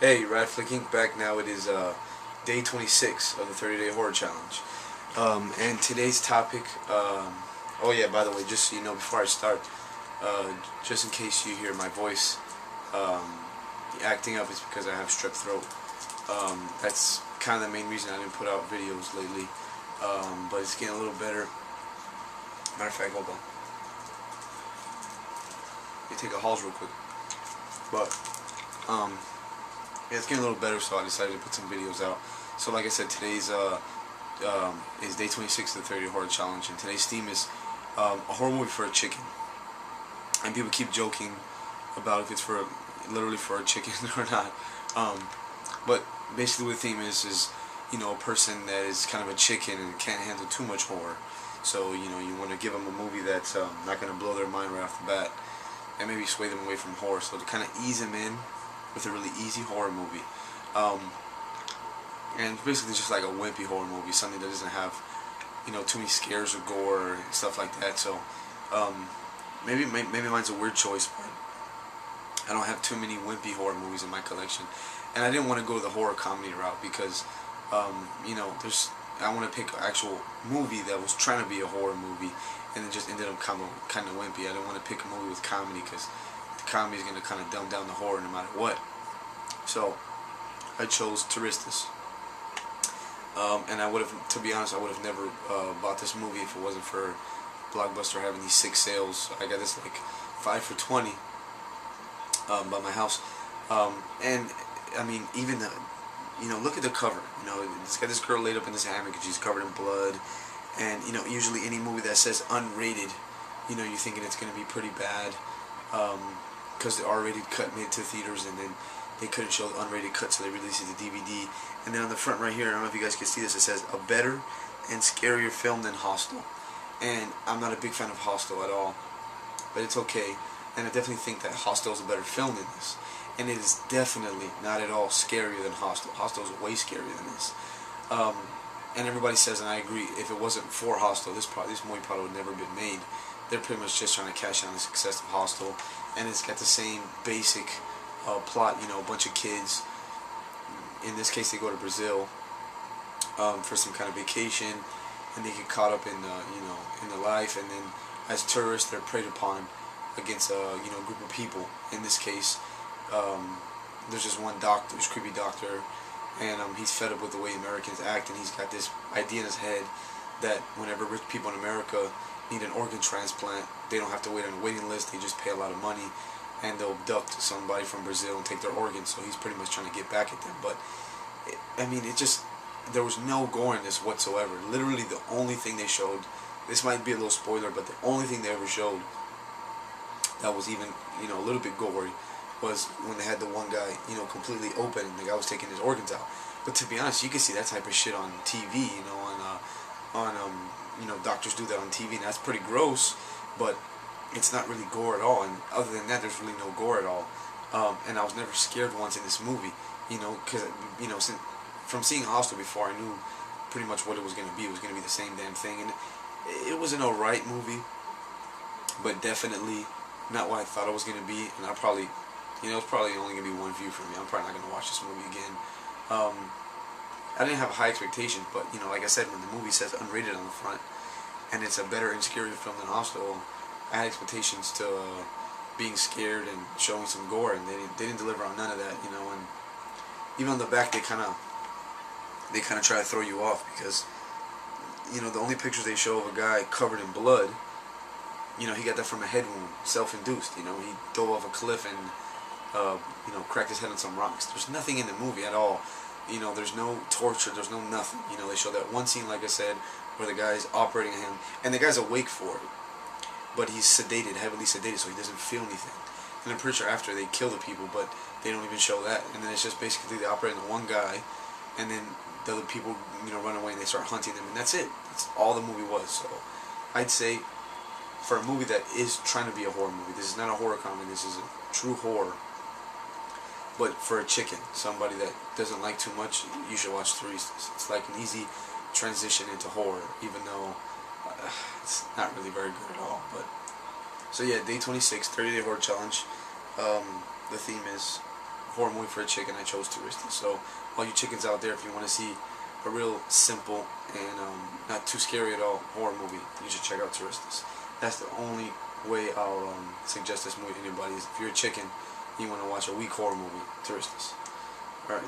Hey, RADFLIKINC back now. It is day 26 of the 30-day horror challenge. And today's topic, oh yeah, by the way, just so you know before I start, just in case you hear my voice acting up, it's because I have strep throat. That's kind of the main reason I didn't put out videos lately, but it's getting a little better. Matter of fact, hold on. Let me take a Halls real quick. But, yeah, it's getting a little better, so I decided to put some videos out. So like I said, today's is day 26 of the 30 horror challenge, and today's theme is a horror movie for a chicken. And people keep joking about if it's for literally for a chicken or not. But basically, what the theme is you know, a person that is kind of a chicken and can't handle too much horror. So you know, you want to give them a movie that's not going to blow their mind right off the bat, and maybe sway them away from horror. So to kind of ease them in with a really easy horror movie. And basically just like a wimpy horror movie, something that doesn't have, you know, too many scares or gore and stuff like that. So maybe mine's a weird choice, but I don't have too many wimpy horror movies in my collection, and I didn't want to go the horror comedy route because you know, I want to pick an actual movie that was trying to be a horror movie, and it just ended up kind of wimpy. I didn't want to pick a movie with comedy because the comedy is going to kind of dumb down the horror no matter what. So I chose Touristus. And I would have, to be honest, I would have never bought this movie if it wasn't for Blockbuster having these 6 sales. I got this like 5 for $20 by my house. And I mean, even the, you know, look at the cover. You know, it's got this girl laid up in this hammock and she's covered in blood. And you know, usually any movie that says unrated, you know, you're thinking it's going to be pretty bad, because the R-rated cut made it to theaters, and then they couldn't show the unrated cut, so they released it to DVD. And then on the front right here, I don't know if you guys can see this, it says a better and scarier film than Hostel. And I'm not a big fan of Hostel at all, but it's okay. And I definitely think that Hostel is a better film than this. And it is definitely not at all scarier than Hostel. Hostel is way scarier than this. And everybody says, and I agree, if it wasn't for Hostel, this movie probably would never been made. They're pretty much just trying to cash in on the success of Hostel, and it's got the same basic plot. You know, a bunch of kids. In this case, they go to Brazil for some kind of vacation, and they get caught up in the life, and then as tourists, they're preyed upon against you know, a group of people. In this case, there's just one doctor, this creepy doctor. And he's fed up with the way Americans act, and he's got this idea in his head that whenever rich people in America need an organ transplant, they don't have to wait on a waiting list, they just pay a lot of money, and they'll abduct somebody from Brazil and take their organs. So he's pretty much trying to get back at them. But, I mean, there was no gore in this whatsoever. Literally the only thing they showed, this might be a little spoiler, but the only thing they ever showed that was even, you know, a little bit gory was when they had the one guy, you know, completely open, and the guy was taking his organs out. But to be honest, you can see that type of shit on TV, you know, you know, doctors do that on TV, and that's pretty gross, but it's not really gore at all. And other than that, there's really no gore at all. And I was never scared once in this movie, you know, because, you know, from seeing Hostel before, I knew pretty much what it was going to be. It was going to be the same damn thing, and it was an alright movie, but definitely not what I thought it was going to be. And I probably, you know, it's probably only going to be one view for me. I'm probably not going to watch this movie again. I didn't have high expectations, but, you know, like I said, when the movie says unrated on the front, and it's a better and scarier film than Hostel, I had expectations to being scared and showing some gore, and they didn't deliver on none of that, you know. And even on the back, they kind of try to throw you off, because, you know, the only pictures they show of a guy covered in blood, you know, he got that from a head wound, self-induced. You know, he dove off a cliff and you know, cracked his head on some rocks. There's nothing in the movie at all. You know, there's no torture, there's no nothing. You know, they show that one scene, like I said, where the guy's operating on him, and the guy's awake for it, but he's sedated, heavily sedated, so he doesn't feel anything. And I'm pretty sure after they kill the people, but they don't even show that. And then it's just basically they operate on the one guy, and then the other people, you know, run away and they start hunting them, and that's it. That's all the movie was. So I'd say, for a movie that is trying to be a horror movie, this is not a horror comedy, this is a true horror. But for a chicken, somebody that doesn't like too much, you should watch Touristus. It's like an easy transition into horror, even though it's not really very good at all. But so yeah, day 26, 30-day horror challenge. The theme is horror movie for a chicken, I chose Touristy. So all you chickens out there, if you want to see a real simple and not too scary at all horror movie, you should check out Touristy. That's the only way I'll suggest this movie to anybody. Is if you're a chicken and you want to watch a weak horror movie, Touristy. Alright.